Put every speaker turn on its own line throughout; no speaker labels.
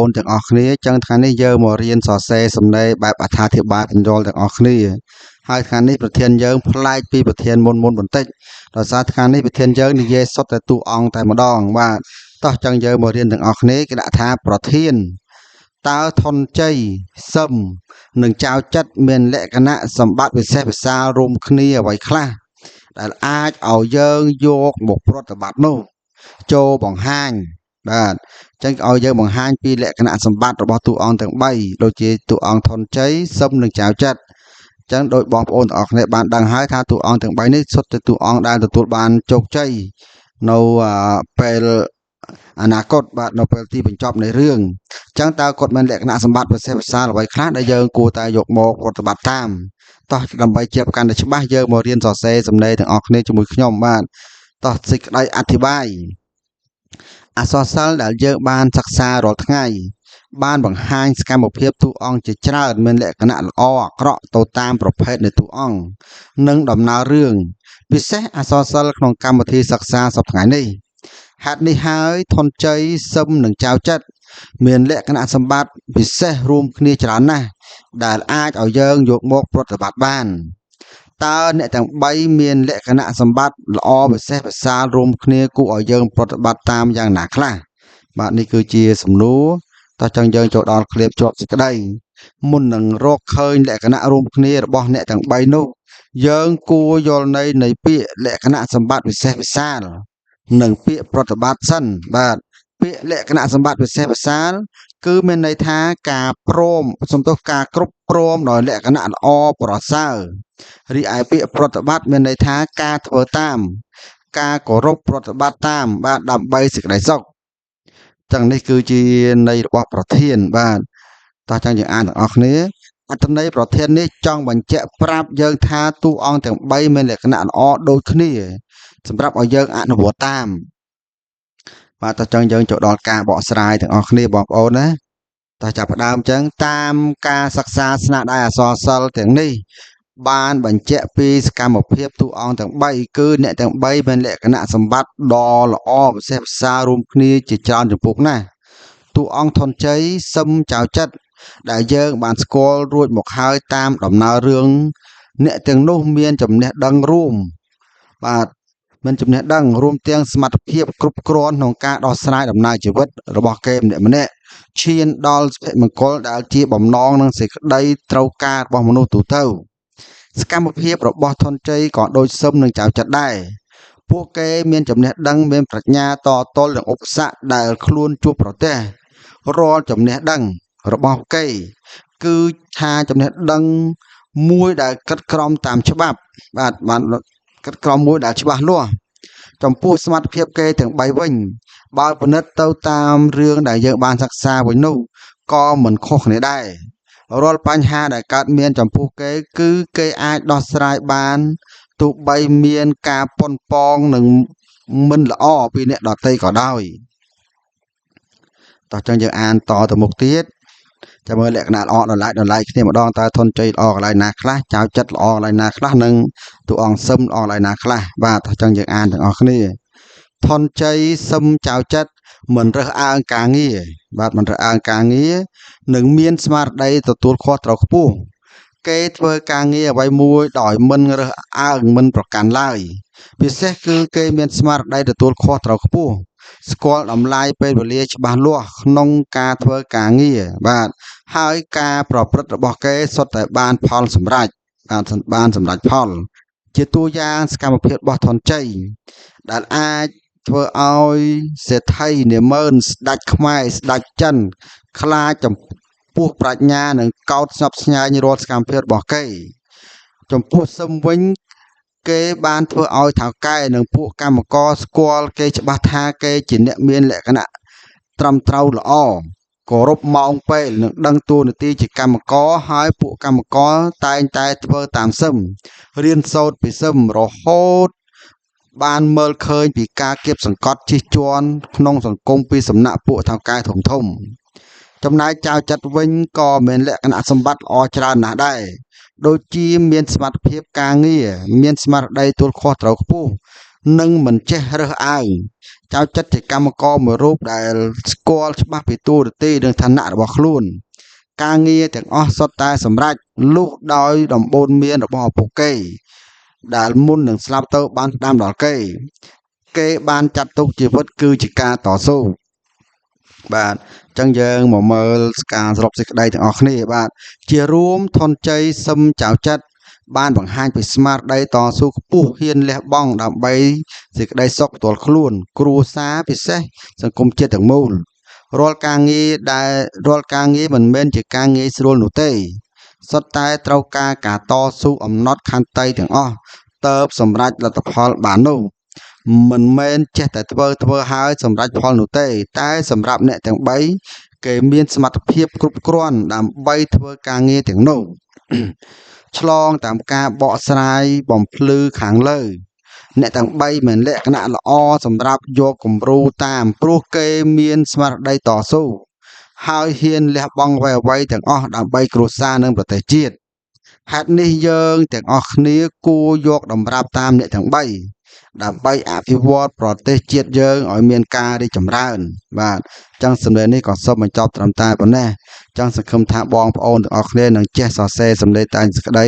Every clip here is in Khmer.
នទាំងអស់គ្នាចឹងថ្ងៃនេះយើងមករៀនសរសេរសំណេរបែបអត្ថាធិប្បាយបញ្យលទាំងអស់គ្នាហើយថ្ងៃនេះប្រធានយើងប្លែកពីប្រធានមុនបន្តិចដោយសារថ្ងៃនេះប្រធានយើងនិយាយសុទ្ធតែតួអង្គតែម្ដងបាទតោះចឹងយើងមករៀនទាំងអស់គ្នាគេដាក់ថាប្រធានតើធនជ័យសឹមនិងចៅចិត្តមានលក្ខណៈសម្បត្តិវិសេសវិសាលរួមគ្នាអ្វីខ្លះដែលអាចឲ្យយើងយកមកប្រតិបត្តិនោះចូលបង្ហាញបាទចឹងឲ្យយើងបង្ហាញពីលក្ខណៈសម្បត្តិរបស់តួអង្គទាំង3ដូចជាតួអង្គធនជ័យសឹមនិងចៅចិត្តចឹងដោយបងប្អូនទាំងអស់គ្នាបានដឹងហើយថាតួអង្គទាំង3នេះសុទ្ធតែតួអង្គដែលទទួលបានជោគជ័យនៅពេលអនាគតបាទនៅពេលទីបញ្ចប់នៃរឿងចឹងតើគាត់មានលក្ខណៈសម្បត្តិពិសេសវិសាលអ្វីខ្លះដែលយើងគួរតែយកមកប្រតិបត្តិតាមតោះដើម្បីជាប្រកាន់តែច្បាស់យើងមករៀនសរសេរសំណេរទាំងអស់គ្នាជាមួយខ្ញុំបាទតោះសេចក្តីអធិប្បាយអក្សរសិល្ប៍ដែលយើងបានសិក្សារាល់ថ្ងៃបានបង្ហាញសកម្មភាពតួអង្គជាច្រើនមានលក្ខណៈល្អអាក្រក់ទៅតាមប្រភេទនៃតួអង្គនិងដំណើររឿងពិសេសអក្សរសិល្ប៍ក្នុងកម្មវិធីសិក្សាសប្តាហ៍នេះហេតុនេះហើយធនជ័យសឹមនិងចៅចិត្តមានលក្ខណៈសម្បត្តិពិសេសរួមគ្នាច្រើនណាស់ដែលអាចឲ្យយើងយកមកប្រតិបត្តិបានតើអ្នកទាំង3មានលក្ខណៈសម្បត្តិល្អពិសេសវិសាលរួមគ្នាគួរឲ្យយើងប្រតិបត្តិតាមយ៉ាងណាខ្លះបាទនេះគឺជាសំណួរតោះចឹងយើងចូលដល់ឃ្លាជាប់សេចក្តីមុននឹងរកឃើញលក្ខណៈរួមគ្នារបស់អ្នកទាំង3នោះយើងគួរយល់ន័យនៃពាក្យលក្ខណៈសម្បត្តិវិសេសវិសាលនិងពាក្យប្រតិបត្តិសិនបាទពាក្យលក្ខណៈសម្បត្តិវិសេសវិសាលគឺមានន័យថាការការគ្រប់គ្រងដោយលក្ខណៈល្អប្រសើររីឯពាក្យប្រតិបត្តិមានន័យថាការធ្វើតាមការគោរពប្រតិបត្តិតាមបាទដើម្បីសេចក្តីសុខចឹងនេះគឺជាន័យរបស់ប្រធានបាទតោះចឹងយើងអានទាំងអស់គ្នាអត្ថន័យប្រធាននេះចង់បញ្ជាក់ប្រាប់យើងថាតួអង្គទាំង3មានលក្ខណៈល្អដូចគ្នាសម្រាប់ឲ្យយើងអនុវត្តតាមបាទតោះចឹងយើងចូលដល់ការបកស្រាយទាំងអស់គ្នាបងប្អូនណាតោះចាប់ផ្ដើមចឹងតាមការសិក្សាស្នាដៃអក្សរសិល្ប៍ទាំងនេះបានបញ្ជាក់ពីសកម្មភាពតួអង្គទាំង3គឺអ្នកទាំង3មានលក្ខណៈសម្បត្តិដ៏ល្អពិសេសវិសាលរួមគ្នាជាច្រើនចំពោះណាស់តួអង្គធនជ័យសឹមចៅចិត្តដែលយើងបានស្គាល់រួចមកហើយតាមដំណើររឿងអ្នកទាំងនោះមានចំណេះដឹងរួមបាទមានចំណេះដឹងរួមទាំងសមត្ថភាពគ្រប់គ្រាន់ក្នុងការដោះស្រាយដំណើរជីវិតរបស់គេម្នាក់ឈានដល់សុភមង្គលដែលជាបំណងនិងសេចក្តីត្រូវការរបស់មនុស្សទូទៅសកម្មភាពរបស់ធនជ័យក៏ដូចសឹមនឹងចៅចិត្តដែរពួកគេមានចំណេះដឹងមានប្រាជ្ញាតទល់នឹងឧបសគ្គដែលខ្លួនជួបប្រទះរាល់ចំណេះដឹងរបស់គេគឺថាចំណេះដឹងមួយដែលកិត្តក្រំតាមច្បាប់បាទបានកិត្តក្រំមួយដែលច្បាស់លាស់ចំពោះសមត្ថភាពគេទាំង3វិញបើពិនិត្យទៅតាមរឿងដែលយើងបានសិក្សាវិញនោះក៏មិនខុសគ្នាដែររាល់បញ្ហាដែលកើតមានចំពោះគេគឺគេអាចដោះស្រាយបានទោះបីមានការប៉ុនប៉ងនិងមិនល្អពីអ្នកដទៃក៏ដោយតោះចឹងយើងអានតទៅមុខទៀតចាំមើលលក្ខណៈល្អដល់ឡែកគ្នាម្ដងតើធនជ័យល្អកន្លែងណាខ្លះចៅចិត្តល្អកន្លែងណាខ្លះនិងតួអង្គសឹមល្អកន្លែងណាខ្លះបាទតោះចឹងយើងអានទាំងអស់គ្នាធនជ័យសឹមចៅចិត្តមិនរើសអើងការងារបាទមិនរើសអើងការងារនិងមានស្មារតីទទួលខុសត្រូវខ្ពស់គេធ្វើការងារអ្វីមួយដោយមិនរើសអើងមិនប្រកាន់ឡើយពិសេសគឺគេមានស្មារតីទទួលខុសត្រូវខ្ពស់ស្គាល់តម្លៃពេលវេលាច្បាស់លាស់ក្នុងការធ្វើការងារបាទហើយការប្រព្រឹត្តរបស់គេសុទ្ធតែបានផលសម្រេចបានសម្រេចផលជាតួយ៉ាងសកម្មភាពរបស់ធនជ័យដែលអាចធ្វើឲ្យសេដ្ឋីនាម៉ឺនស្ដេចខ្មែរស្ដេចចិនខ្លាចចំពោះប្រាជ្ញានិងកោតស្ញប់ស្ញែងរាល់សកម្មភាពរបស់គេចំពោះសឹមវិញគេបានធ្វើឲ្យថៅកែនិងពួកកម្មករស្គាល់គេច្បាស់ថាគេជាអ្នកមានលក្ខណៈត្រឹមត្រូវល្អគោរពម៉ោងពេលនិងដឹងតួនាទីជាកម្មករហើយពួកកម្មករតែងតែធ្វើតាមសឹមរៀនសូត្រពីសឹមរហូតបានមើលឃើញពីការគៀបសង្កត់ជិះជាន់ក្នុងសង្គមពីសំណាក់ពួកថៅកែធំចំណែកចៅចិត្តវិញក៏មានលក្ខណៈសម្បត្តិល្អច្រើនណាស់ដែរដូចជាមានសមត្ថភាពការងារមានស្មារតីទទួលខុសត្រូវខ្ពស់និងមិនចេះរើសអើង ចៅចិត្តជាកម្មករមួយរូបដែលស្គាល់ច្បាស់ពីតួនាទីនិងឋានៈរបស់ខ្លួនការងារទាំងអស់សុទ្ធតែសម្រេចលុះដោយដំបូន្មានរបស់ឪពុកគេដែលមុននឹងស្លាប់ទៅបានផ្ដាំដល់គេបានចាត់ទុកជីវិតគឺជាការតស៊ូបាទអញ្ចឹងយើងមកមើលការសរុបសេចក្តីទាំងអស់គ្នាបាទជារួមធនជ័យសឹមចៅចិត្តបានបង្ហាញពីស្មារតីតស៊ូខ្ពស់ហ៊ានលះបង់ដើម្បីសេចក្តីសុខផ្ទាល់ខ្លួនគ្រួសារពិសេសសង្គមជាតិទាំងមូលរាល់ការងារមិនមែនជាការងាយស្រួលនោះទេសុទ្ធតែត្រូវការតស៊ូអំណត់ខន្តីទាំងអស់ទើបសម្រេចលទ្ធផលបាននោះមិនមែនចេះតែធ្វើហើយសម្រេចផលនោះទេតែសម្រាប់អ្នកទាំង3គេមានសមត្ថភាពគ្រប់គ្រាន់ដើម្បីធ្វើការងារទាំងនោះ ឆ្លងតាមការបកស្រាយបំភ្លឺខាងលើអ្នកទាំង3មានលក្ខណៈល្អសម្រាប់យកគំរូតាមព្រោះគេមានស្មារតីតស៊ូហើយហ៊ានលះបង់អ្វីៗទាំងអស់ដើម្បីគ្រួសារនិងប្រទេសជាតិហេតុនេះយើងទាំងអស់គ្នាគួរយកតម្រាប់តាមអ្នកទាំង3ដើម្បីអភិវឌ្ឍប្រទេសជាតិយើងឲ្យមានការរីកចម្រើនបាទអញ្ចឹងសម្លេងនេះក៏សូមបញ្ចប់ត្រឹមតែប៉ុណ្ណេះអញ្ចឹងសង្ឃឹមថាបងប្អូនទាំងអស់គ្នានឹងចេះសរសេរសម្លេងតែសេចក្តី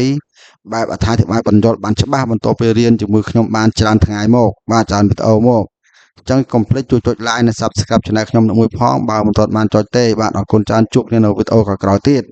បែបអត្ថាធិប្បាយបញ្យល់បានច្បាស់បន្ទាប់ពីរៀនជាមួយខ្ញុំបានច្រើនថ្ងៃមកបាទច្រើនវីដេអូមកអញ្ចឹងកុំភ្លេចជួយចុច like និង Subscribe Channel ខ្ញុំមួយផងបើមិនទាន់បានចុចទេបាទអរគុណច្រើនជួបគ្នានៅវីដេអូក្រោយៗទៀត